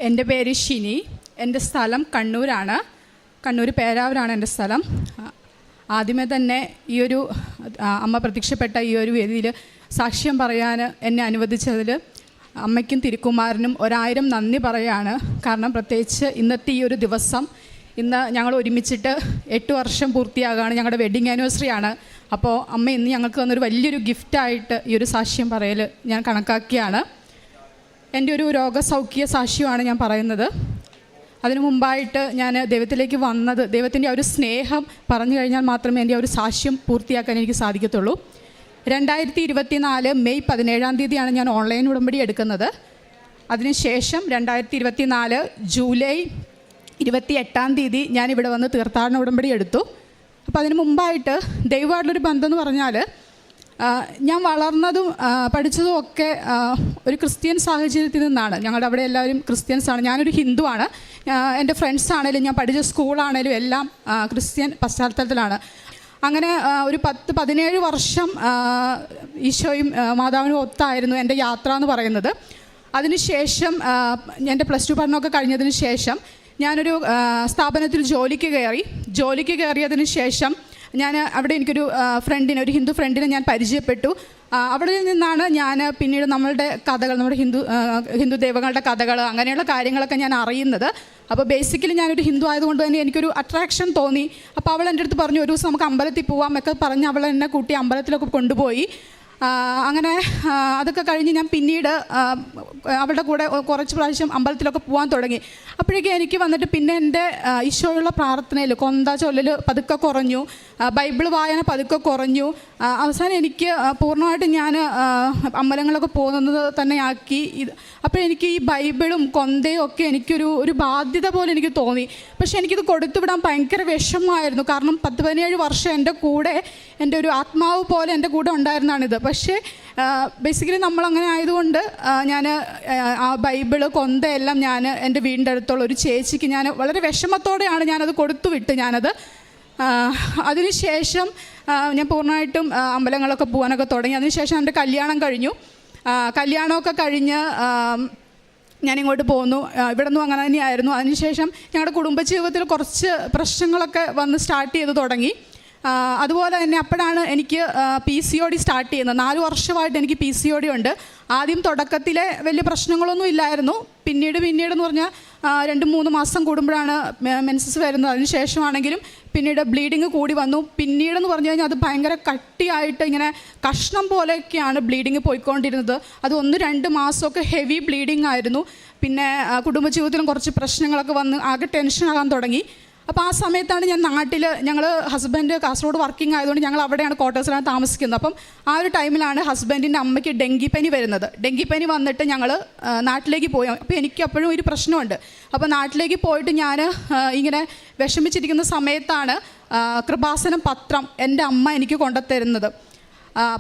എൻ്റെ പേര് ഷിനി. എൻ്റെ സ്ഥലം കണ്ണൂരാണ്. കണ്ണൂർ പേരാവൂരാണ് എൻ്റെ സ്ഥലം. ആദ്യമേ തന്നെ ഈ ഒരു അമ്മ പ്രത്യക്ഷപ്പെട്ട ഈ ഒരു വേദിയിൽ സാക്ഷ്യം പറയാൻ എന്നെ അനുവദിച്ചതിൽ അമ്മയ്ക്കും തിരുക്കുമാരനും 1000 നന്ദി പറയുകയാണ്. കാരണം പ്രത്യേകിച്ച് ഇന്നത്തെ ഈ ഒരു ദിവസം, ഇന്ന് ഞങ്ങൾ ഒരുമിച്ചിട്ട് 8 വർഷം പൂർത്തിയാകുകയാണ്. ഞങ്ങളുടെ വെഡ്ഡിങ് ആനിവേഴ്സറി ആണ്. അപ്പോൾ അമ്മ ഇന്ന് ഞങ്ങൾക്ക് തന്നൊരു വലിയൊരു ഗിഫ്റ്റായിട്ട് ഈ ഒരു സാക്ഷ്യം പറയൽ ഞാൻ കണക്കാക്കിയാണ്. എൻ്റെ ഒരു രോഗസൗഖ്യ സാക്ഷ്യമാണ് ഞാൻ പറയുന്നത്. അതിനു മുമ്പായിട്ട് ഞാൻ ദൈവത്തിലേക്ക് വന്നത്, ദൈവത്തിൻ്റെ ആ ഒരു സ്നേഹം പറഞ്ഞു കഴിഞ്ഞാൽ മാത്രമേ എൻ്റെ ആ ഒരു സാക്ഷ്യം പൂർത്തിയാക്കാൻ എനിക്ക് സാധിക്കത്തുള്ളൂ. 2024 മെയ് 17-ാം തീയതിയാണ് ഞാൻ ഓൺലൈൻ ഉടമ്പടി എടുക്കുന്നത്. അതിനുശേഷം 2024 ജൂലൈ 28-ാം തീയതി ഞാനിവിടെ വന്ന് തീർത്ഥാടന ഉടമ്പടി എടുത്തു. അപ്പോൾ അതിന് മുമ്പായിട്ട് ദൈവമായിട്ടുള്ളൊരു ബന്ധം എന്ന് പറഞ്ഞാൽ, ഞാൻ വളർന്നതും പഠിച്ചതും ഒക്കെ ഒരു ക്രിസ്ത്യൻ സാഹചര്യത്തിൽ നിന്നാണ്. ഞങ്ങളുടെ അവിടെ എല്ലാവരും ക്രിസ്ത്യൻസാണ്. ഞാനൊരു ഹിന്ദുവാണ്. എൻ്റെ ഫ്രണ്ട്സ് ആണേലും ഞാൻ പഠിച്ച സ്കൂളാണേലും എല്ലാം ക്രിസ്ത്യൻ പശ്ചാത്തലത്തിലാണ്. അങ്ങനെ ഒരു 10-17 വർഷം ഈശോയും മാതാവിനും ഒത്തായിരുന്നു എൻ്റെ യാത്ര എന്ന് പറയുന്നത്. അതിനുശേഷം എൻ്റെ +2 പഠനമൊക്കെ കഴിഞ്ഞതിന് ശേഷം ഞാനൊരു സ്ഥാപനത്തിൽ ജോലിക്ക് കയറിയതിന് ശേഷം ഞാൻ അവിടെ എനിക്കൊരു ഫ്രണ്ടിനെ, ഒരു ഹിന്ദു ഫ്രണ്ടിനെ ഞാൻ പരിചയപ്പെട്ടു. അവിടെ നിന്നാണ് ഞാൻ പിന്നീട് നമ്മളുടെ കഥകൾ, നമ്മുടെ ഹിന്ദു ദൈവങ്ങളുടെ കഥകൾ, അങ്ങനെയുള്ള കാര്യങ്ങളൊക്കെ ഞാൻ അറിയുന്നത്. അപ്പോൾ ബേസിക്കലി ഞാനൊരു ഹിന്ദു ആയതുകൊണ്ട് തന്നെ എനിക്കൊരു അട്രാക്ഷൻ തോന്നി. അപ്പോൾ അവൾ എൻ്റെ അടുത്ത് പറഞ്ഞു, ഒരു ദിവസം നമുക്ക് അമ്പലത്തിൽ പോവാം ഒക്കെ പറഞ്ഞ് അവൾ എന്നെ കൂട്ടി അമ്പലത്തിലൊക്കെ കൊണ്ടുപോയി. അങ്ങനെ അതൊക്കെ കഴിഞ്ഞ് ഞാൻ പിന്നീട് അവളുടെ കൂടെ കുറച്ച് പ്രാവശ്യം അമ്പലത്തിലൊക്കെ പോകാൻ തുടങ്ങി. അപ്പോഴേക്കും എനിക്ക് വന്നിട്ട് പിന്നെ എൻ്റെ ഈശോയുള്ള പ്രാർത്ഥനയിൽ കൊന്ത ചൊല്ലൽ പതുക്കെ കുറഞ്ഞു, ബൈബിൾ വായന പതുക്കെ കുറഞ്ഞു. അവസാനം എനിക്ക് പൂർണ്ണമായിട്ട് ഞാൻ അമ്പലങ്ങളൊക്കെ പോകുന്നത് തന്നെ ആക്കി. അപ്പോൾ എനിക്ക് ഈ ബൈബിളും കൊന്തയും ഒക്കെ എനിക്കൊരു ബാധ്യത പോലെ എനിക്ക് തോന്നി. പക്ഷേ എനിക്കിത് കൊടുത്തുവിടാൻ ഭയങ്കര വിഷമമായിരുന്നു. കാരണം 10-17 വർഷം എൻ്റെ കൂടെ, എൻ്റെ ഒരു ആത്മാവ് പോലെ എൻ്റെ കൂടെ ഉണ്ടായിരുന്നാണിത്. പക്ഷേ ബേസിക്കലി നമ്മളങ്ങനെ ആയതുകൊണ്ട് ഞാൻ ആ ബൈബിള് കൊന്തയെല്ലാം ഞാൻ എൻ്റെ വീടിൻ്റെ അടുത്തുള്ള ഒരു ചേച്ചിക്ക് ഞാൻ വളരെ വിഷമത്തോടെയാണ് ഞാനത് കൊടുത്തുവിട്ട് ഞാനത്. അതിനുശേഷം ഞാൻ പൂർണ്ണമായിട്ടും അമ്പലങ്ങളൊക്കെ പോകാനൊക്കെ തുടങ്ങി. അതിനുശേഷം എൻ്റെ കല്യാണം കഴിഞ്ഞു. കല്യാണമൊക്കെ കഴിഞ്ഞ് ഞാനിങ്ങോട്ട് പോന്നു. ഇവിടെ നിന്നും അങ്ങനെ തന്നെയായിരുന്നു. അതിനുശേഷം ഞങ്ങളുടെ കുടുംബജീവിതത്തിൽ കുറച്ച് പ്രശ്നങ്ങളൊക്കെ വന്ന് സ്റ്റാർട്ട് ചെയ്ത് തുടങ്ങി. അതുപോലെ തന്നെ അപ്പോഴാണ് എനിക്ക് PCOD സ്റ്റാർട്ട് ചെയ്യുന്നത്. 4 വർഷമായിട്ട് എനിക്ക് PCOD ഉണ്ട്. ആദ്യം തുടക്കത്തിലെ വലിയ പ്രശ്നങ്ങളൊന്നും ഇല്ലായിരുന്നു. പിന്നീട് എന്ന് പറഞ്ഞാൽ 2-3 മാസം കൂടുമ്പോഴാണ് മെൻസസ് വരുന്നത്. അതിനുശേഷമാണെങ്കിലും പിന്നീട് ബ്ലീഡിങ് കൂടി വന്നു. പിന്നീടെന്ന് പറഞ്ഞു കഴിഞ്ഞാൽ അത് ഭയങ്കര കട്ടിയായിട്ട് ഇങ്ങനെ കഷ്ണം പോലെയൊക്കെയാണ് ബ്ലീഡിങ് പോയിക്കൊണ്ടിരുന്നത്. അത് 1-2 മാസമൊക്കെ ഹെവി ബ്ലീഡിങ് ആയിരുന്നു. പിന്നെ കുടുംബജീവിതത്തിലും കുറച്ച് പ്രശ്നങ്ങളൊക്കെ വന്ന് ആകെ ടെൻഷനാകാൻ തുടങ്ങി. അപ്പോൾ ആ സമയത്താണ് ഞാൻ ഞങ്ങൾ ഹസ്ബൻഡ് കാസർഗോഡ് വർക്കിംഗ് ആയതുകൊണ്ട് ഞങ്ങൾ അവിടെയാണ് ക്വാർട്ടേഴ്സിലാണ് താമസിക്കുന്നത്. അപ്പം ആ ഒരു ടൈമിലാണ് ഹസ്ബൻഡിൻ്റെ അമ്മയ്ക്ക് ഡെങ്കിപ്പനി വരുന്നത്. ഡെങ്കിപ്പനി വന്നിട്ട് ഞങ്ങൾ നാട്ടിലേക്ക് പോയി. അപ്പോൾ എനിക്ക് അപ്പോഴും ഒരു പ്രശ്നമുണ്ട്. അപ്പോൾ നാട്ടിലേക്ക് പോയിട്ട് ഞാൻ ഇങ്ങനെ വിഷമിച്ചിരിക്കുന്ന സമയത്താണ് കൃപാസനം പത്രം എൻ്റെ അമ്മ എനിക്ക് കൊണ്ടുത്തരുന്നത്.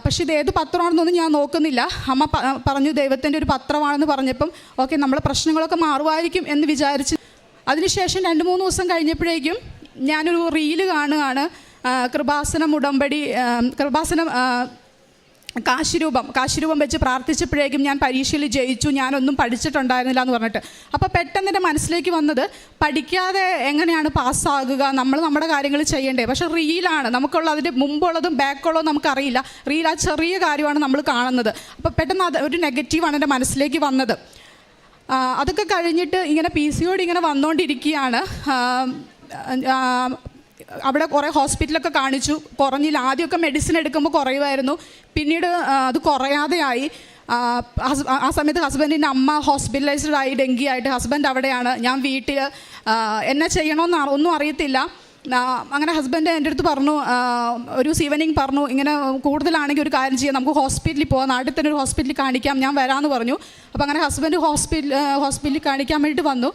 പക്ഷേ ഇത് ഏത് പത്രമാണെന്നൊന്നും ഞാൻ നോക്കുന്നില്ല. അമ്മ പറഞ്ഞു ദൈവത്തിൻ്റെ ഒരു പത്രമാണെന്ന് പറഞ്ഞപ്പം ഓക്കെ, നമ്മളെ പ്രശ്നങ്ങളൊക്കെ മാറുമായിരിക്കും എന്ന് വിചാരിച്ച്. അതിനുശേഷം 2-3 ദിവസം കഴിഞ്ഞപ്പോഴേക്കും ഞാനൊരു റീല് കാണുകയാണ്. കൃപാസനം ഉടമ്പടി, കൃപാസനം കാശിരൂപം വെച്ച് പ്രാർത്ഥിച്ചപ്പോഴേക്കും ഞാൻ പരീക്ഷയിൽ ജയിച്ചു, ഞാനൊന്നും പഠിച്ചിട്ടുണ്ടായിരുന്നില്ല എന്ന് പറഞ്ഞിട്ട്. അപ്പോൾ പെട്ടെന്ന് എൻ്റെ മനസ്സിലേക്ക് വന്നത്, പഠിക്കാതെ എങ്ങനെയാണ് പാസ്സാകുക, നമ്മൾ നമ്മുടെ കാര്യങ്ങൾ ചെയ്യണ്ടേ. പക്ഷേ റീലാണ് നമുക്കുള്ള, അതിൻ്റെ മുമ്പുള്ളതും ബാക്കുള്ളതും നമുക്കറിയില്ല. റീൽ ആ ചെറിയ കാര്യമാണ് നമ്മൾ കാണുന്നത്. അപ്പോൾ പെട്ടെന്ന് അത് ഒരു നെഗറ്റീവാണ് എൻ്റെ മനസ്സിലേക്ക് വന്നത്. അതൊക്കെ കഴിഞ്ഞിട്ട് ഇങ്ങനെ PCOD ഇങ്ങനെ വന്നുകൊണ്ടിരിക്കുകയാണ്. അവിടെ കുറേ ഹോസ്പിറ്റലൊക്കെ കാണിച്ചു, കുറഞ്ഞില്ല. ആദ്യമൊക്കെ മെഡിസിൻ എടുക്കുമ്പോൾ കുറയുമായിരുന്നു, പിന്നീട് അത് കുറയാതെയായി. ആ സമയത്ത് ഹസ്ബൻഡിൻ്റെ അമ്മ ഹോസ്പിറ്റലൈസ്ഡ് ആയി, ഡെങ്കി ആയിട്ട്. ഹസ്ബൻഡ് അവിടെയാണ്, ഞാൻ വീട്ടിൽ. എന്നെ ചെയ്യണമെന്ന് ഒന്നും അറിയത്തില്ല. അങ്ങനെ ഹസ്ബൻഡ് എൻ്റെ അടുത്ത് പറഞ്ഞു, ഒരു ഈവനിങ് പറഞ്ഞു, ഇങ്ങനെ കൂടുതലാണെങ്കിൽ ഒരു കാര്യം ചെയ്യാം, നമുക്ക് ഹോസ്പിറ്റലിൽ പോകാം, നാട്ടിൽ തന്നെ ഒരു ഹോസ്പിറ്റലിൽ കാണിക്കാം, ഞാൻ വരാമെന്ന് പറഞ്ഞു. അപ്പോൾ അങ്ങനെ ഹസ്ബൻഡ് ഹോസ്പിറ്റലിൽ കാണിക്കാൻ വേണ്ടിയിട്ട് വന്നു.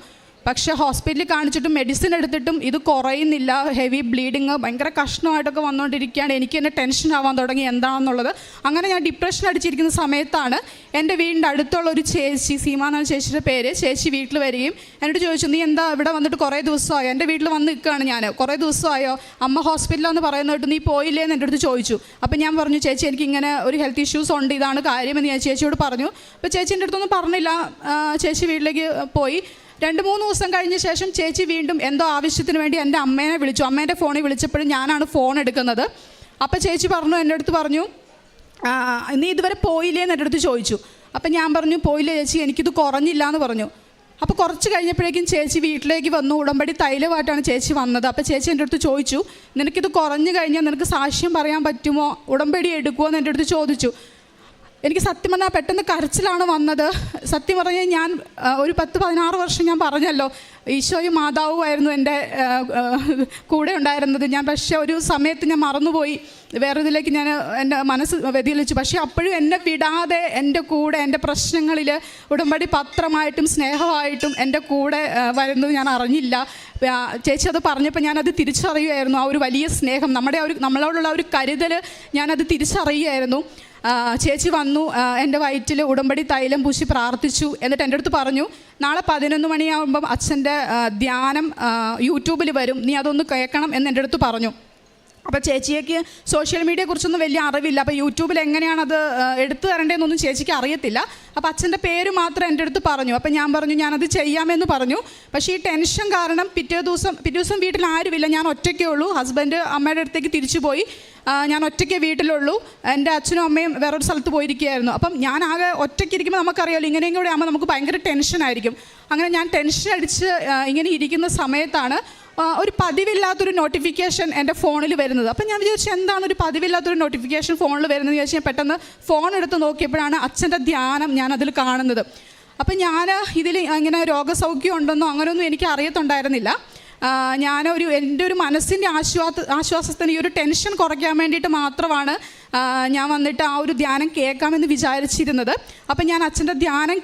പക്ഷേ ഹോസ്പിറ്റലിൽ കാണിച്ചിട്ടും മെഡിസിൻ എടുത്തിട്ടും ഇത് കുറയുന്നില്ല. ഹെവി ബ്ലീഡിങ് ഭയങ്കര കഷ്ണമായിട്ടൊക്കെ വന്നുകൊണ്ടിരിക്കുകയാണ്. എനിക്ക് തന്നെ ടെൻഷൻ ആവാൻ തുടങ്ങി എന്താണെന്നുള്ളത്. അങ്ങനെ ഞാൻ ഡിപ്രഷൻ അടിച്ചിരിക്കുന്ന സമയത്താണ് എൻ്റെ വീടിൻ്റെ അടുത്തുള്ള ഒരു ചേച്ചി, സീമ എന്നാണ് ചേച്ചിയുടെ പേര്, ചേച്ചി വീട്ടിൽ വരികയും എന്നോട് ചോദിച്ചു, നീ എന്താ ഇവിടെ വന്നിട്ട് കുറേ ദിവസമായോ? എൻ്റെ വീട്ടിൽ വന്ന് നിൽക്കുകയാണ് ഞാൻ, കുറേ ദിവസമായോ, അമ്മ ഹോസ്പിറ്റലിലെന്ന് പറയുന്നിട്ട് നീ പോയില്ലേ എന്ന് എൻ്റെ അടുത്ത് ചോദിച്ചു. അപ്പോൾ ഞാൻ പറഞ്ഞു, ചേച്ചി എനിക്ക് ഇങ്ങനെ ഒരു ഹെൽത്ത് ഇഷ്യൂസ് ഉണ്ട്, ഇതാണ് കാര്യമെന്ന് ഞാൻ ചേച്ചിയോട് പറഞ്ഞു. അപ്പോൾ ചേച്ചി എൻ്റെ അടുത്തൊന്നും പറഞ്ഞില്ല. ചേച്ചി വീട്ടിലേക്ക് പോയി. 2-3 ദിവസം കഴിഞ്ഞ ശേഷം ചേച്ചി വീണ്ടും എന്തോ ആവശ്യത്തിന് വേണ്ടി എൻ്റെ അമ്മേനെ വിളിച്ചു. അമ്മേൻ്റെ ഫോണിൽ വിളിച്ചപ്പോഴും ഞാനാണ് ഫോൺ എടുക്കുന്നത്. അപ്പോൾ ചേച്ചി പറഞ്ഞു, എൻ്റെ അടുത്ത് പറഞ്ഞു, നീ ഇതുവരെ പോയില്ലേ എന്ന് എൻ്റെ അടുത്ത് ചോദിച്ചു. അപ്പം ഞാൻ പറഞ്ഞു, പോയില്ല ചേച്ചി, എനിക്കിത് കുറഞ്ഞില്ല എന്ന് പറഞ്ഞു. അപ്പോൾ കുറച്ച് കഴിഞ്ഞപ്പോഴേക്കും ചേച്ചി വീട്ടിലേക്ക് വന്നു. ഉടമ്പടി തൈലമായിട്ടാണ് ചേച്ചി വന്നത്. അപ്പോൾ ചേച്ചി എൻ്റെ അടുത്ത് ചോദിച്ചു, നിനക്കിത് കുറഞ്ഞു കഴിഞ്ഞാൽ നിനക്ക് സാക്ഷ്യം പറയാൻ പറ്റുമോ, ഉടമ്പടി എടുക്കുമോ എന്ന് എൻ്റെ അടുത്ത് ചോദിച്ചു. എനിക്ക് സത്യം പറഞ്ഞാൽ പെട്ടെന്ന് കരച്ചിലാണ് വന്നത്. സത്യം പറഞ്ഞാൽ ഞാൻ ഒരു 10-16 വർഷം ഞാൻ പറഞ്ഞല്ലോ ഈശോയും മാതാവുമായിരുന്നു എൻ്റെ കൂടെ ഉണ്ടായിരുന്നത്. ഞാൻ പക്ഷേ ഒരു സമയത്ത് ഞാൻ മറന്നുപോയി, വേറെ ഇതിലേക്ക് ഞാൻ എൻ്റെ മനസ്സ് വ്യതിചലിച്ചു. പക്ഷേ അപ്പോഴും എന്നെ വിടാതെ എൻ്റെ കൂടെ എൻ്റെ പ്രശ്നങ്ങളിൽ ഉടമ്പടി പത്രമായിട്ടും സ്നേഹമായിട്ടും എൻ്റെ കൂടെ വരുന്നത് ഞാൻ അറിഞ്ഞില്ല. ചേച്ചി അത് പറഞ്ഞപ്പോൾ ഞാനത് തിരിച്ചറിയുമായിരുന്നു. ആ ഒരു വലിയ സ്നേഹം, നമ്മളോടുള്ള ഒരു കരുതൽ ഞാനത് തിരിച്ചറിയുമായിരുന്നു. ചേച്ചി വന്നു, എൻ്റെ വയറ്റിൽ ഉടമ്പടി തൈലം പൂശി പ്രാർത്ഥിച്ചു. എന്നിട്ട് എൻ്റെ അടുത്ത് പറഞ്ഞു, നാളെ 11 മണിയാകുമ്പം അച്ഛൻ്റെ ധ്യാനം യൂട്യൂബിൽ വരും, നീ അതൊന്ന് കേൾക്കണം എന്ന് എൻ്റെ അടുത്ത് പറഞ്ഞു. അപ്പോൾ ചേച്ചിക്ക് സോഷ്യൽ മീഡിയയെ കുറിച്ചൊന്നും വലിയ അറിവില്ല. അപ്പോൾ യൂട്യൂബിൽ എങ്ങനെയാണത് എടുത്തു തരേണ്ടതെന്നൊന്നും ചേച്ചിക്ക് അറിയത്തില്ല. അപ്പോൾ അച്ഛൻ്റെ പേര് മാത്രം എൻ്റെ അടുത്ത് പറഞ്ഞു. അപ്പോൾ ഞാൻ പറഞ്ഞു, ഞാനത് ചെയ്യാമെന്ന് പറഞ്ഞു. പക്ഷേ ഈ ടെൻഷൻ കാരണം പിറ്റേ ദിവസം വീട്ടിൽ ആരുമില്ല, ഞാൻ ഒറ്റയ്ക്കേ ഉള്ളൂ. ഹസ്ബൻഡ് അമ്മയുടെ അടുത്തേക്ക് തിരിച്ചു പോയി. ഞാൻ ഒറ്റയ്ക്കേ വീട്ടിലുള്ളൂ. എൻ്റെ അച്ഛനും അമ്മയും വേറൊരു സ്ഥലത്ത് പോയിരിക്കുകയായിരുന്നു. അപ്പം ഞാൻ ആകെ ഒറ്റയ്ക്കിരിക്കുമ്പോൾ നമുക്കറിയാമല്ലോ, ഇങ്ങനെയും കൂടെ ആകുമ്പോൾ നമുക്ക് ഭയങ്കര ടെൻഷനായിരിക്കും. അങ്ങനെ ഞാൻ ടെൻഷൻ അടിച്ച് ഇങ്ങനെ ഇരിക്കുന്ന സമയത്താണ് ഒരു പതിവില്ലാത്തൊരു നോട്ടിഫിക്കേഷൻ എൻ്റെ ഫോണിൽ വരുന്നത്. അപ്പം ഞാൻ വിചാരിച്ചു, എന്താണ് ഒരു പതിവില്ലാത്തൊരു നോട്ടിഫിക്കേഷൻ ഫോണിൽ വരുന്നത് വിചാരിച്ച് ഞാൻ പെട്ടെന്ന് ഫോൺ എടുത്ത് നോക്കിയപ്പോഴാണ് അച്ഛൻ്റെ ധ്യാനം ഞാൻ അതിൽ കാണുന്നത്. അപ്പം ഞാൻ ഇതിൽ ഇങ്ങനെ രോഗസൗഖ്യം ഉണ്ടെന്നോ അങ്ങനെയൊന്നും എനിക്ക് അറിയത്തുണ്ടായിരുന്നില്ല. എൻ്റെ ഒരു മനസ്സിൻ്റെ ആശ്വാസത്തിന് ഈ ഒരു ടെൻഷൻ കുറയ്ക്കാൻ വേണ്ടിയിട്ട് മാത്രമാണ് ഞാൻ വന്നിട്ട് ആ ഒരു ധ്യാനം കേൾക്കാമെന്ന് വിചാരിച്ചിരുന്നത്. അപ്പം ഞാൻ അച്ഛൻ്റെ ധ്യാനം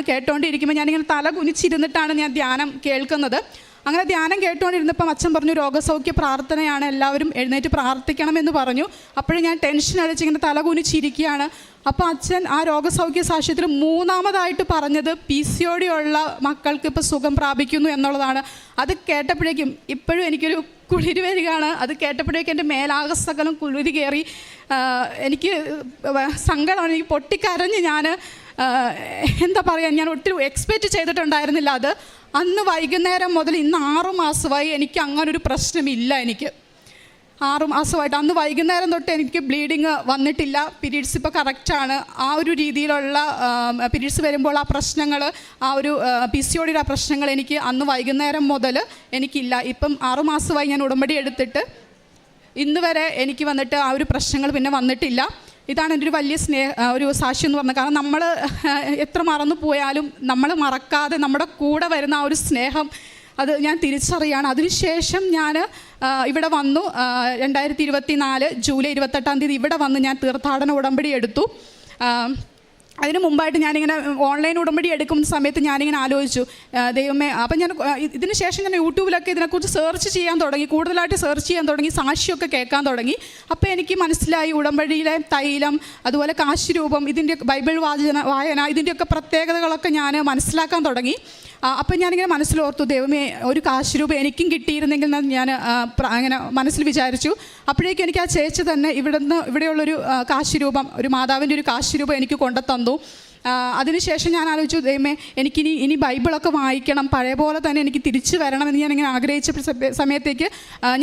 കേട്ടുകൊണ്ടിരിക്കുമ്പോൾ ഞാനിങ്ങനെ തല കുനിച്ചിരുന്നിട്ടാണ് ഞാൻ ധ്യാനം കേൾക്കുന്നത്. അങ്ങനെ ധ്യാനം കേട്ടുകൊണ്ടിരുന്നപ്പം അച്ഛൻ പറഞ്ഞു, രോഗസൗഖ്യ പ്രാർത്ഥനയാണ്, എല്ലാവരും എഴുന്നേറ്റ് പ്രാർത്ഥിക്കണമെന്ന് പറഞ്ഞു. അപ്പോഴും ഞാൻ ടെൻഷൻ അടിച്ച് ഇങ്ങനെ തല കുനിച്ചിരിക്കുകയാണ്. അപ്പോൾ അച്ഛൻ ആ രോഗസൗഖ്യ സാക്ഷ്യത്തിൽ 3-ാമതായിട്ട് പറഞ്ഞത് PCOD ഉള്ള മക്കൾക്ക് ഇപ്പോൾ സുഖം പ്രാപിക്കുന്നു എന്നുള്ളതാണ്. അത് കേട്ടപ്പോഴേക്കും ഇപ്പോഴും എനിക്കൊരു കുളിര് വരികയാണ്. അത് കേട്ടപ്പോഴേക്കും എൻ്റെ മേലാകസകലം കുളിര് കയറി. എനിക്ക് സങ്കടമാണ്, എനിക്ക് പൊട്ടിക്കരഞ്ഞ് ഞാൻ എന്താ പറയുക, ഞാൻ ഒട്ടും എക്സ്പെക്റ്റ് ചെയ്തിട്ടുണ്ടായിരുന്നില്ല അത്. അന്ന് വൈകുന്നേരം മുതൽ ഇന്ന് 6 മാസമായി എനിക്ക് അങ്ങനൊരു പ്രശ്നമില്ല. എനിക്ക് 6 മാസമായിട്ട് അന്ന് വൈകുന്നേരം തൊട്ട് എനിക്ക് ബ്ലീഡിങ് വന്നിട്ടില്ല. പീരീഡ്സ് ഇപ്പോൾ കറക്റ്റാണ്. ആ ഒരു രീതിയിലുള്ള പീരീഡ്സ് വരുമ്പോൾ ആ പ്രശ്നങ്ങൾ, ആ ഒരു PCOD ആ പ്രശ്നങ്ങൾ എനിക്ക് അന്ന് വൈകുന്നേരം മുതൽ എനിക്കില്ല. ഇപ്പം 6 മാസമായി ഞാൻ ഉടമ്പടി എടുത്തിട്ട് ഇന്ന് വരെ എനിക്ക് വന്നിട്ട് ആ ഒരു പ്രശ്നങ്ങൾ പിന്നെ വന്നിട്ടില്ല. ഇതാണ് എൻ്റെ ഒരു വലിയ ഒരു സാക്ഷ്യം എന്ന് പറഞ്ഞത്. കാരണം നമ്മൾ എത്ര മറന്നു പോയാലും നമ്മൾ മറക്കാതെ നമ്മുടെ കൂടെ വരുന്ന ആ ഒരു സ്നേഹം അത് ഞാൻ തിരിച്ചറിയാണ്. അതിനുശേഷം ഞാൻ ഇവിടെ വന്നു. 2024 ജൂലൈ 28-ാം തീയതി ഇവിടെ വന്ന് ഞാൻ തീർത്ഥാടന ഉടമ്പടി എടുത്തു. അതിന് മുമ്പായിട്ട് ഞാനിങ്ങനെ ഓൺലൈൻ ഉടമ്പടി എടുക്കുന്ന സമയത്ത് ഞാനിങ്ങനെ ആലോചിച്ചു, ദൈവമേ. അപ്പം ഞാൻ ഇതിന് ശേഷം ഞാൻ യൂട്യൂബിലൊക്കെ ഇതിനെക്കുറിച്ച് സെർച്ച് ചെയ്യാൻ തുടങ്ങി, കൂടുതലായിട്ട് സെർച്ച് ചെയ്യാൻ തുടങ്ങി, സാക്ഷിയൊക്കെ കേൾക്കാൻ തുടങ്ങി. അപ്പോൾ എനിക്ക് മനസ്സിലായി ഉടമ്പടിയിലെ തൈലം, അതുപോലെ കാശുരൂപം, ഇതിൻ്റെ ബൈബിൾ വായന, ഇതിൻ്റെയൊക്കെ പ്രത്യേകതകളൊക്കെ ഞാൻ മനസ്സിലാക്കാൻ തുടങ്ങി. അപ്പം ഞാനിങ്ങനെ മനസ്സിലോർത്തു, ദൈവമേ, ഒരു കാശുരൂപം എനിക്കും കിട്ടിയിരുന്നെങ്കിൽ ഞാൻ അങ്ങനെ മനസ്സിൽ വിചാരിച്ചു. അപ്പോഴേക്കും എനിക്ക് ആ ചേച്ചി തന്നെ ഇവിടെയുള്ളൊരു കാശുരൂപം, ഒരു മാതാവിൻ്റെ ഒരു കാശുരൂപം എനിക്ക് കൊണ്ടുതന്നു. അതിനുശേഷം ഞാൻ ആലോചിച്ചു, ദൈവമേ, ഇനി ബൈബിളൊക്കെ വായിക്കണം, പഴയ പോലെ തന്നെ എനിക്ക് തിരിച്ചു വരണമെന്ന് ഞാനിങ്ങനെ ആഗ്രഹിച്ച സമയത്തേക്ക്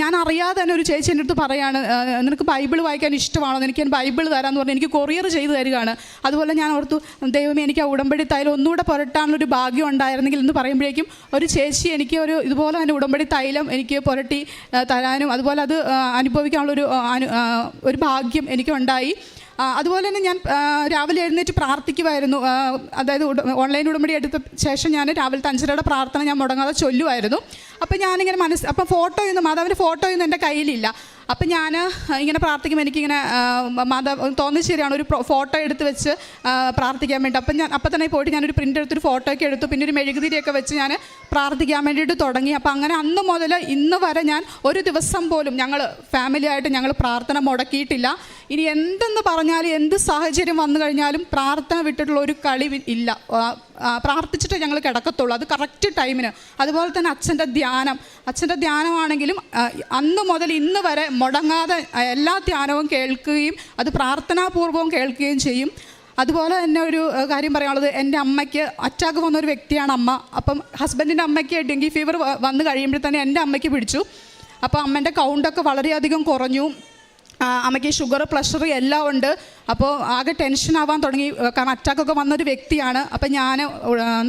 ഞാൻ അറിയാതെ തന്നെ ഒരു ചേച്ചി എൻ്റെ അടുത്ത് പറയാണ്, നിനക്ക് ബൈബിൾ വായിക്കാൻ ഇഷ്ടമാണോ, എനിക്ക് ഞാൻ ബൈബിൾ തരാമെന്ന് പറഞ്ഞ് എനിക്ക് കൊറിയർ ചെയ്ത് തരികയാണ്. അതുപോലെ ഞാൻ ഓർത്തു, ദൈവമേ, എനിക്ക് ആ ഉടമ്പടി തൈലം ഒന്നുകൂടെ പുരട്ടാനുള്ളൊരു ഭാഗ്യം ഉണ്ടായിരുന്നെങ്കിൽ എന്ന് പറയുമ്പോഴേക്കും ഒരു ചേച്ചി എനിക്ക് ഇതുപോലെ തന്നെ ഉടമ്പടി തൈലം എനിക്ക് പുരട്ടി തരാനും അതുപോലെ അത് അനുഭവിക്കാനുള്ളൊരു ഒരു ഭാഗ്യം എനിക്കുണ്ടായി. അതുപോലെ തന്നെ ഞാൻ രാവിലെ എഴുന്നേറ്റ് പ്രാർത്ഥിക്കുമായിരുന്നു. അതായത് ഓൺലൈൻ ഉടമ്പടി എടുത്ത ശേഷം ഞാൻ രാവിലത്തെ 5:30 പ്രാർത്ഥന ഞാൻ മുടങ്ങാതെ ചൊല്ലുമായിരുന്നു. അപ്പം ഞാനിങ്ങനെ അപ്പം മാതാവിൻ്റെ ഫോട്ടോയൊന്നും എൻ്റെ കയ്യിലില്ല. അപ്പം ഞാൻ ഇങ്ങനെ പ്രാർത്ഥിക്കുമ്പോൾ എനിക്കിങ്ങനെ തോന്നി, ശരിയാണ്, ഒരു ഫോട്ടോ എടുത്ത് വെച്ച് പ്രാർത്ഥിക്കാൻ വേണ്ടി. അപ്പം തന്നെ പോയിട്ട് ഞാനൊരു പ്രിൻ്റ് എടുത്തൊരു ഫോട്ടോയൊക്കെ എടുത്തു. പിന്നെ ഒരു മെഴുകുതിരിയൊക്കെ വെച്ച് ഞാൻ പ്രാർത്ഥിക്കാൻ വേണ്ടിയിട്ട് തുടങ്ങി. അപ്പം അങ്ങനെ അന്ന് മുതൽ ഇന്ന് വരെ ഞാൻ ഒരു ദിവസം പോലും ഞങ്ങൾ ഫാമിലിയായിട്ട് ഞങ്ങൾ പ്രാർത്ഥന മുടക്കിയിട്ടില്ല. ഇനി എന്തെന്ന് പറഞ്ഞാലും എന്ത് സാഹചര്യം വന്നു കഴിഞ്ഞാലും പ്രാർത്ഥന വിട്ടിട്ടുള്ള ഒരു കളി ഇല്ല. പ്രാർത്ഥിച്ചിട്ട് ഞങ്ങൾ കിടക്കത്തുള്ളൂ, അത് കറക്റ്റ് ടൈമിന്. അതുപോലെ തന്നെ അച്ഛൻ്റെ ധ്യാനമാണെങ്കിലും അന്ന് മുതൽ ഇന്ന് വരെ മുടങ്ങാതെ എല്ലാ ധ്യാനവും കേൾക്കുകയും അത് പ്രാർത്ഥനാപൂർവ്വം കേൾക്കുകയും ചെയ്യും. അതുപോലെ തന്നെ ഒരു കാര്യം പറയാനുള്ളത്, എൻ്റെ അമ്മയ്ക്ക് അറ്റാക്ക് വന്ന ഒരു വ്യക്തിയാണ് അമ്മ. അപ്പം ഹസ്ബൻഡിൻ്റെ അമ്മയ്ക്ക് ഡെങ്കി ഫീവർ വന്നു കഴിയുമ്പോൾ തന്നെ എൻ്റെ അമ്മയ്ക്ക് പിടിച്ചു. അപ്പോൾ അമ്മേൻ്റെ കൗണ്ടൊക്കെ വളരെയധികം കുറഞ്ഞു. അമ്മയ്ക്ക് ഷുഗർ, പ്രഷർ എല്ലാം ഉണ്ട്. അപ്പോൾ ആകെ ടെൻഷനാവാൻ തുടങ്ങി, കാരണം അറ്റാക്കൊക്കെ വന്നൊരു വ്യക്തിയാണ്. അപ്പം ഞാൻ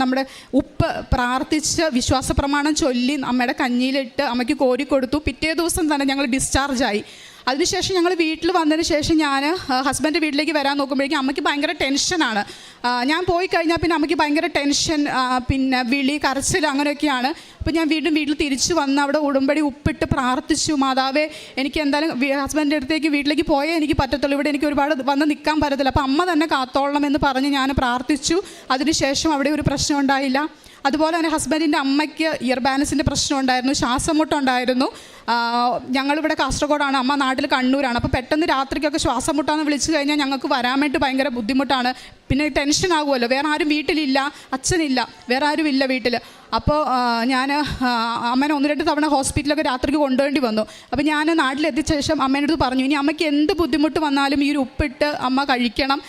നമ്മുടെ ഉപ്പ് പ്രാർത്ഥിച്ച് വിശ്വാസ പ്രമാണം ചൊല്ലി അമ്മയുടെ കഞ്ഞിയിലിട്ട് അമ്മയ്ക്ക് കോരി കൊടുത്തു. പിറ്റേ ദിവസം തന്നെ ഞങ്ങൾ ഡിസ്ചാർജായി. അതിനുശേഷം ഞങ്ങൾ വീട്ടിൽ വന്നതിന് ശേഷം ഞാൻ ഹസ്ബൻഡ് വീട്ടിലേക്ക് വരാൻ നോക്കുമ്പോഴേക്കും അമ്മയ്ക്ക് ഭയങ്കര ടെൻഷനാണ്. ഞാൻ പോയി കഴിഞ്ഞാൽ പിന്നെ അമ്മയ്ക്ക് ഭയങ്കര ടെൻഷൻ, പിന്നെ വിളി, കരച്ചിൽ, അങ്ങനെയൊക്കെയാണ്. അപ്പോൾ ഞാൻ വീട്ടിൽ തിരിച്ചു വന്ന് അവിടെ ഉടമ്പടി ഉപ്പിട്ട് പ്രാർത്ഥിച്ചു, മാതാവേ എനിക്ക് എന്തായാലും ഹസ്ബൻഡിൻ്റെ അടുത്തേക്ക് വീട്ടിലേക്ക് പോയേ എനിക്ക് പറ്റത്തുള്ളൂ, ഇവിടെ എനിക്ക് ഒരുപാട് വന്ന് നിൽക്കാൻ പറ്റത്തില്ല, അപ്പോൾ അമ്മ തന്നെ കാത്തോളണം എന്ന് പറഞ്ഞ് ഞാൻ പ്രാർത്ഥിച്ചു. അതിനുശേഷം അവിടെ ഒരു പ്രശ്നം ഉണ്ടായില്ല. അതുപോലെ തന്നെ ഹസ്ബൻഡിൻ്റെ അമ്മയ്ക്ക് ഇയർ ബാലൻസിൻ്റെ പ്രശ്നം ഉണ്ടായിരുന്നു, ശ്വാസമുട്ടുണ്ടായിരുന്നു. ഞങ്ങളിവിടെ കാസർഗോഡാണ്, അമ്മ നാട്ടിൽ കണ്ണൂരാണ്. അപ്പോൾ പെട്ടെന്ന് രാത്രിക്കൊക്കെ ശ്വാസം മുട്ടാന്ന് വിളിച്ചു കഴിഞ്ഞാൽ ഞങ്ങൾക്ക് വരാൻ വേണ്ടി ഭയങ്കര ബുദ്ധിമുട്ടാണ്. പിന്നെ ടെൻഷൻ ആകുമല്ലോ, വേറെ ആരും വീട്ടിലില്ല, അച്ഛനില്ല, വേറെ ആരും ഇല്ല വീട്ടിൽ. അപ്പോൾ ഞാൻ അമ്മേനെ 1-2 തവണ ഹോസ്പിറ്റലൊക്കെ രാത്രിക്ക് കൊണ്ടുവേണ്ടി വന്നു. അപ്പോൾ ഞാൻ നാട്ടിലെത്തിയ ശേഷം അമ്മേൻ്റെ അടുത്ത് പറഞ്ഞു, ഇനി അമ്മയ്ക്ക് എന്ത് ബുദ്ധിമുട്ട് വന്നാലും ഈ ഒരു ഉപ്പിട്ട് അമ്മ കഴിക്കണം,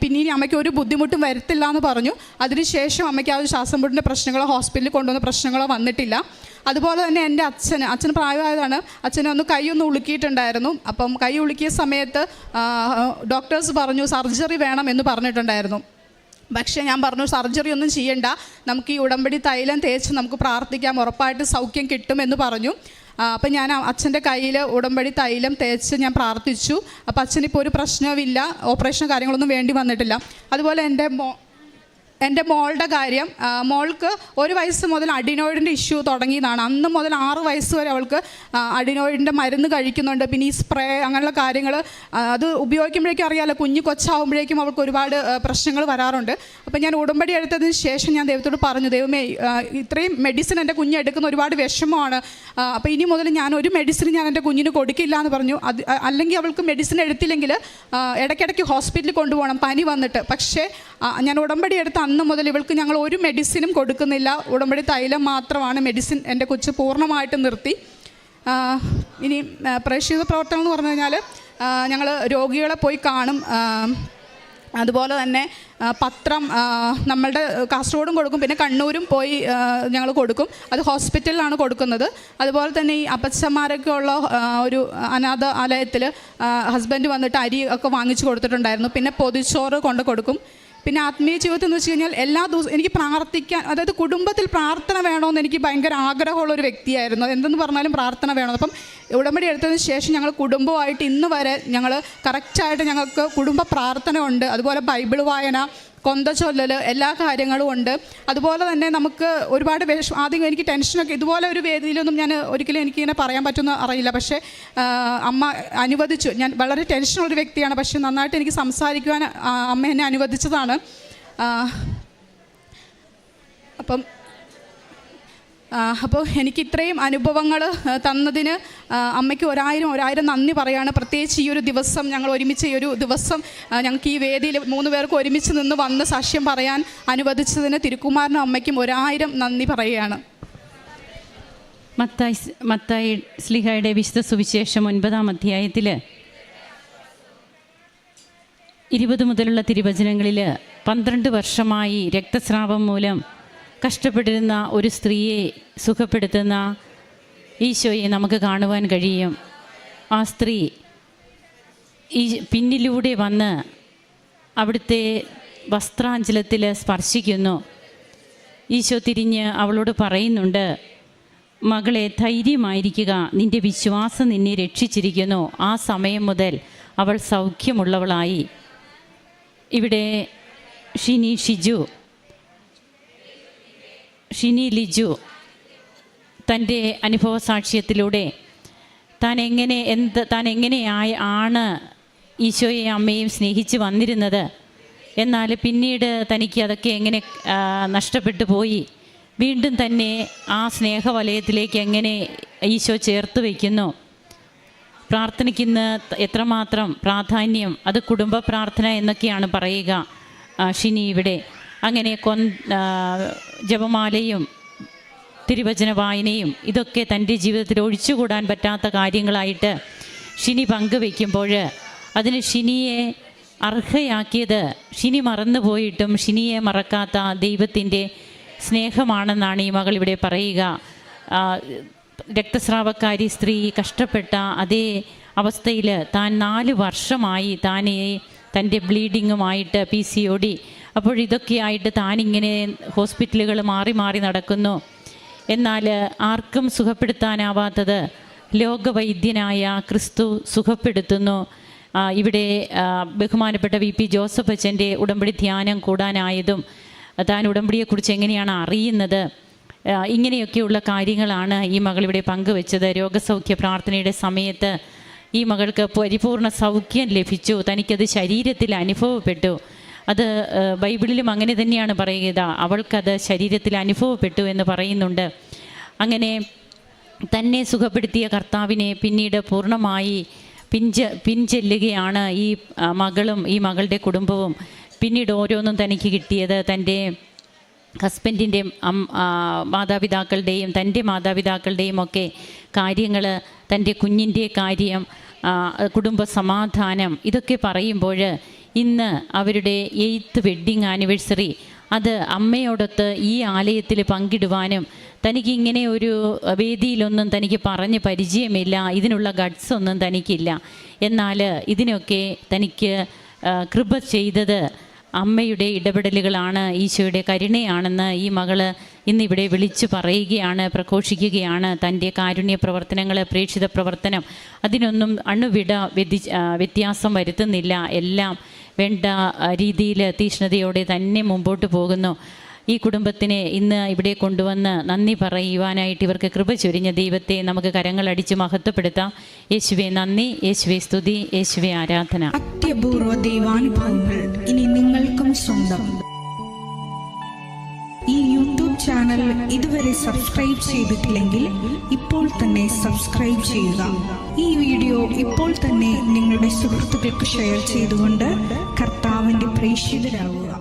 പിന്നെ ഇനി അമ്മയ്ക്ക് ഒരു ബുദ്ധിമുട്ടും വരത്തില്ല എന്ന് പറഞ്ഞു. അതിനുശേഷം അമ്മയ്ക്ക് ആ ഒരു ശ്വാസം മുട്ടിൻ്റെ പ്രശ്നങ്ങളോ ഹോസ്പിറ്റലിൽ കൊണ്ടുവന്ന പ്രശ്നങ്ങളോ വന്നിട്ടില്ല. അതുപോലെ തന്നെ എൻ്റെ അച്ഛന് പ്രായമായതാണ്, അച്ഛനെ കൈയൊന്ന് ഉളുക്കിയിട്ടുണ്ടായിരുന്നു. അപ്പം കൈ ഉളുക്കിയ സമയത്ത് ഡോക്ടേഴ്സ് പറഞ്ഞു സർജറി വേണം എന്ന് പറഞ്ഞിട്ടുണ്ടായിരുന്നു. പക്ഷേ ഞാൻ പറഞ്ഞു സർജറി ഒന്നും ചെയ്യണ്ട, നമുക്ക് ഈ ഉടമ്പടി തൈലം തേച്ച് നമുക്ക് പ്രാർത്ഥിക്കാം, ഉറപ്പായിട്ട് സൗഖ്യം കിട്ടുമെന്ന് പറഞ്ഞു. അപ്പം ഞാൻ അച്ഛൻ്റെ കയ്യിൽ ഉടമ്പടി തൈലം തേച്ച് ഞാൻ പ്രാർത്ഥിച്ചു. അപ്പോൾ അച്ഛനിപ്പോൾ ഒരു പ്രശ്നവുമില്ല, ഓപ്പറേഷൻ കാര്യങ്ങളൊന്നും വേണ്ടി വന്നിട്ടില്ല. അതുപോലെ എൻ്റെ മോളുടെ കാര്യം, മോൾക്ക് 1 വയസ്സ് മുതൽ അഡിനോയിഡിൻ്റെ ഇഷ്യൂ തുടങ്ങിയതാണ്. അന്ന് മുതൽ 6 വയസ്സ് വരെ അവൾക്ക് അഡിനോയിഡിൻ്റെ മരുന്ന് കഴിക്കുന്നുണ്ട്. പിന്നെ ഈ സ്പ്രേ അങ്ങനെയുള്ള കാര്യങ്ങൾ അത് ഉപയോഗിക്കുമ്പോഴേക്കും അറിയാമല്ലോ, കൊച്ചാവുമ്പോഴേക്കും അവൾക്ക് ഒരുപാട് പ്രശ്നങ്ങൾ വരാറുണ്ട്. അപ്പോൾ ഞാൻ ഉടമ്പടി എടുത്തതിന് ശേഷം ഞാൻ ദൈവത്തോട് പറഞ്ഞു, ദൈവമേ ഇത്രയും മെഡിസിൻ എൻ്റെ കുഞ്ഞ് എടുക്കുന്ന ഒരുപാട് വിഷമമാണ്, അപ്പോൾ ഇനി മുതൽ ഞാൻ ഒരു മെഡിസിൻ ഞാൻ എൻ്റെ കുഞ്ഞിന് കൊടുക്കില്ല എന്ന് പറഞ്ഞു. അല്ലെങ്കിൽ അവൾക്ക് മെഡിസിൻ എടുത്തില്ലെങ്കിൽ ഇടയ്ക്കിടയ്ക്ക് ഹോസ്പിറ്റലിൽ കൊണ്ടുപോകണം പനി വന്നിട്ട്. പക്ഷേ ഞാൻ ഉടമ്പടി എടുത്ത അന്ന് മുതൽ ഇവൾക്ക് ഞങ്ങൾ ഒരു മെഡിസിനും കൊടുക്കുന്നില്ല, ഉടമ്പടി തൈലം മാത്രമാണ് മെഡിസിൻ. എൻ്റെ കൊച്ച് പൂർണ്ണമായിട്ട് നിർത്തി. ഇനി പ്രേക്ഷിത പ്രവർത്തനം എന്ന് പറഞ്ഞു കഴിഞ്ഞാൽ ഞങ്ങൾ രോഗികളെ പോയി കാണും. അതുപോലെ തന്നെ പത്രം നമ്മളുടെ കാസർഗോഡും കൊടുക്കും, പിന്നെ കണ്ണൂരും പോയി ഞങ്ങൾ കൊടുക്കും. അത് ഹോസ്പിറ്റലിലാണ് കൊടുക്കുന്നത്. അതുപോലെ തന്നെ ഈ അപ്പച്ചന്മാരൊക്കെ ഉള്ള ഒരു അനാഥ ആലയത്തിൽ ഹസ്ബൻഡ് വന്നിട്ട് അരി ഒക്കെ വാങ്ങിച്ചു കൊടുത്തിട്ടുണ്ടായിരുന്നു. പിന്നെ പൊതിച്ചോറ് കൊണ്ട് കൊടുക്കും. പിന്നെ ആത്മീയ ജീവിതത്തിൽ എന്ന് വെച്ച് കഴിഞ്ഞാൽ എല്ലാ ദിവസവും എനിക്ക് പ്രാർത്ഥിക്കാൻ, അതായത് കുടുംബത്തിൽ പ്രാർത്ഥന വേണമെന്ന് എനിക്ക് ഭയങ്കര ആഗ്രഹമുള്ളൊരു വ്യക്തിയായിരുന്നു. എന്തെന്ന് പറഞ്ഞാലും പ്രാർത്ഥന വേണം. അപ്പം ഉടമ്പടി എടുത്തതിന് ശേഷം ഞങ്ങൾ കുടുംബമായിട്ട് ഇന്ന് വരെ ഞങ്ങൾ കറക്റ്റായിട്ട് ഞങ്ങൾക്ക് കുടുംബ പ്രാർത്ഥന ഉണ്ട്. അതുപോലെ ബൈബിൾ വായന, കൊന്ത ചൊല്ലൽ, എല്ലാ കാര്യങ്ങളും ഉണ്ട്. അതുപോലെ തന്നെ നമുക്ക് ഒരുപാട് ആദ്യം എനിക്ക് ടെൻഷനൊക്കെ, ഇതുപോലെ ഒരു വേദിയിലൊന്നും ഞാൻ ഒരിക്കലും എനിക്കിങ്ങനെ പറയാൻ പറ്റുമെന്ന് അറിയില്ല. പക്ഷേ അമ്മ അനുവദിച്ചു. ഞാൻ വളരെ ടെൻഷനുള്ളൊരു വ്യക്തിയാണ്, പക്ഷേ നന്നായിട്ട് എനിക്ക് സംസാരിക്കുവാൻ അമ്മ എന്നെ അനുവദിച്ചതാണ്. അപ്പോൾ എനിക്ക് ഇത്രയും അനുഭവങ്ങൾ തന്നതിന് അമ്മയ്ക്ക് ഒരായിരം നന്ദി പറയാണ്. പ്രത്യേകിച്ച് ഈ ഒരു ദിവസം, ഞങ്ങൾ ഒരുമിച്ച് ഈ ഒരു ദിവസം ഞങ്ങൾക്ക് ഈ വേദിയിൽ 3 പേർക്ക് ഒരുമിച്ച് നിന്ന് വന്ന് സാക്ഷ്യം പറയാൻ അനുവദിച്ചതിന് തിരുക്കുമാരനും അമ്മയ്ക്കും 1000 നന്ദി പറയുകയാണ്. മത്തായി ശ്ലീഹായുടെ വിശുദ്ധ സുവിശേഷം 9-ാം അധ്യായത്തിൽ 20 മുതലുള്ള തിരുവചനങ്ങളിൽ 12 വർഷമായി രക്തസ്രാവം മൂലം കഷ്ടപ്പെട്ടിരുന്ന ഒരു സ്ത്രീയെ സുഖപ്പെടുത്തുന്ന ഈശോയെ നമുക്ക് കാണുവാൻ കഴിയും. ആ സ്ത്രീ ഈ പിന്നിലൂടെ വന്ന് അവിടുത്തെ വസ്ത്രാഞ്ചലത്തിൽ സ്പർശിക്കുന്നു. ഈശോ തിരിഞ്ഞ് അവളോട് പറയുന്നുണ്ട്, മകളെ ധൈര്യമായിരിക്കുക, നിൻ്റെ വിശ്വാസം നിന്നെ രക്ഷിച്ചിരിക്കുന്നു. ആ സമയം മുതൽ അവൾ സൗഖ്യമുള്ളവളായി. ഇവിടെ ഷിനി ലിജു തൻ്റെ അനുഭവ സാക്ഷ്യത്തിലൂടെ താൻ എങ്ങനെയാണ് ഈശോയെയും അമ്മയും സ്നേഹിച്ച് വന്നിരുന്നത്, എന്നാൽ പിന്നീട് തനിക്ക് അതൊക്കെ എങ്ങനെ നഷ്ടപ്പെട്ടു പോയി, വീണ്ടും തന്നെ ആ സ്നേഹവലയത്തിലേക്ക് എങ്ങനെ ഈശോ ചേർത്ത് വയ്ക്കുന്നു, പ്രാർത്ഥനയ്ക്കിന്ന് എത്രമാത്രം പ്രാധാന്യം, അത് കുടുംബ പ്രാർത്ഥന എന്നൊക്കെയാണ് പറയുക ഷിനി ഇവിടെ. അങ്ങനെ ജപമാലയും തിരുവചന വായനയും ഇതൊക്കെ തൻ്റെ ജീവിതത്തിൽ ഒഴിച്ചുകൂടാൻ പറ്റാത്ത കാര്യങ്ങളായിട്ട് ഷിനി പങ്കുവയ്ക്കുമ്പോൾ അതിന് ഷിനിയെ അർഹയാക്കിയത് ഷിനി മറന്നുപോയിട്ടും ഷിനിയെ മറക്കാത്ത ദൈവത്തിൻ്റെ സ്നേഹമാണെന്നാണ് ഈ മകൾ ഇവിടെ പറയുക. രക്തസ്രാവക്കാരി സ്ത്രീ കഷ്ടപ്പെട്ട അതേ അവസ്ഥയിൽ താൻ 4 വർഷമായി തൻ്റെ ബ്ലീഡിങ്ങുമായിട്ട് PCOD, അപ്പോഴിതൊക്കെയായിട്ട് താനിങ്ങനെ ഹോസ്പിറ്റലുകൾ മാറി മാറി നടക്കുന്നു. എന്നാൽ ആർക്കും സുഖപ്പെടുത്താനാവാത്തത് ലോകവൈദ്യനായ ക്രിസ്തു സുഖപ്പെടുത്തുന്നു. ഇവിടെ ബഹുമാനപ്പെട്ട VP ജോസഫ് അച്ഛൻ്റെ ഉടമ്പടി ധ്യാനം കൂടാനായതും താൻ ഉടമ്പടിയെക്കുറിച്ച് എങ്ങനെയാണ് അറിയുന്നത്, ഇങ്ങനെയൊക്കെയുള്ള കാര്യങ്ങളാണ് ഈ മകളിവിടെ പങ്കുവെച്ചത്. രോഗസൗഖ്യ പ്രാർത്ഥനയുടെ സമയത്ത് ഈ മകൾക്ക് പരിപൂർണ സൗഖ്യം ലഭിച്ചു, തനിക്കത് ശരീരത്തിൽ അനുഭവപ്പെട്ടു. അത് ബൈബിളിലും അങ്ങനെ തന്നെയാണ് പറയുക, അവൾക്കത് ശരീരത്തിൽ അനുഭവപ്പെട്ടു എന്ന് പറയുന്നുണ്ട്. അങ്ങനെ തന്നെ സുഖപ്പെടുത്തിയ കർത്താവിനെ പിന്നീട് പൂർണ്ണമായി പിൻചെല്ലുകയാണ് ഈ മകളും ഈ മകളുടെ കുടുംബവും. പിന്നീട് ഓരോന്നും തനിക്ക് കിട്ടിയത് തൻ്റെ ഹസ്ബൻഡിൻ്റെ മാതാപിതാക്കളുടെയും തൻ്റെ മാതാപിതാക്കളുടെയും ഒക്കെ കാര്യങ്ങൾ, തൻ്റെ കുഞ്ഞിൻ്റെ കാര്യം, കുടുംബ സമാധാനം, ഇതൊക്കെ പറയുമ്പോൾ ഇന്ന് അവരുടെ 8th വെഡ്ഡിങ് ആനിവേഴ്സറി അത് അമ്മയോടൊത്ത് ഈ ആലയത്തിൽ പങ്കിടുവാനും തനിക്കിങ്ങനെ ഒരു വേദിയിലൊന്നും തനിക്ക് പറഞ്ഞ് പരിചയമില്ല, ഇതിനുള്ള ഗഡ്സ് ഒന്നും തനിക്കില്ല. എന്നാൽ ഇതിനൊക്കെ തനിക്ക് കൃപ ചെയ്തത് അമ്മയുടെ ഇടപെടലുകളാണ്, ഈശോയുടെ കരുണയാണെന്ന് ഈ മകള് ഇന്നിവിടെ വിളിച്ചു പറയുകയാണ്, പ്രഘോഷിക്കുകയാണ്. തൻ്റെ കാരുണ്യ പ്രവർത്തനങ്ങൾ, പ്രേക്ഷിത പ്രവർത്തനം, അതിനൊന്നും അണുവിട വ്യത്യാസം വരുത്തുന്നില്ല. എല്ലാം വേണ്ട രീതിയിൽ തീഷ്ണതയോടെ തന്നെ മുമ്പോട്ട് പോകുന്നു. ഈ കുടുംബത്തിനെ ഇന്ന് ഇവിടെ കൊണ്ടുവന്ന് നന്ദി പറയുവാനായിട്ട് ഇവർക്ക് കൃപ ചൊരിഞ്ഞ ദൈവത്തെ നമുക്ക് കരങ്ങളടിച്ച് മഹത്വപ്പെടുത്താം. യേശുവേ നന്ദി, യേശുവേ സ്തുതി, യേശുവേ ആരാധന. അത്യപൂർവ ദൈവാനുഭവങ്ങൾ ഇനി നിങ്ങൾക്കും സ്വന്തം. ഈ യൂട്യൂബ് ചാനൽ ഇതുവരെ സബ്സ്ക്രൈബ് ചെയ്തിട്ടില്ലെങ്കിൽ ഇപ്പോൾ തന്നെ സബ്സ്ക്രൈബ് ചെയ്യുക. ഈ വീഡിയോ ഇപ്പോൾ തന്നെ നിങ്ങളുടെ സുഹൃത്തുക്കൾക്ക് ഷെയർ ചെയ്തുകൊണ്ട് കർത്താവിൻ്റെ പ്രേക്ഷിതരാകുക.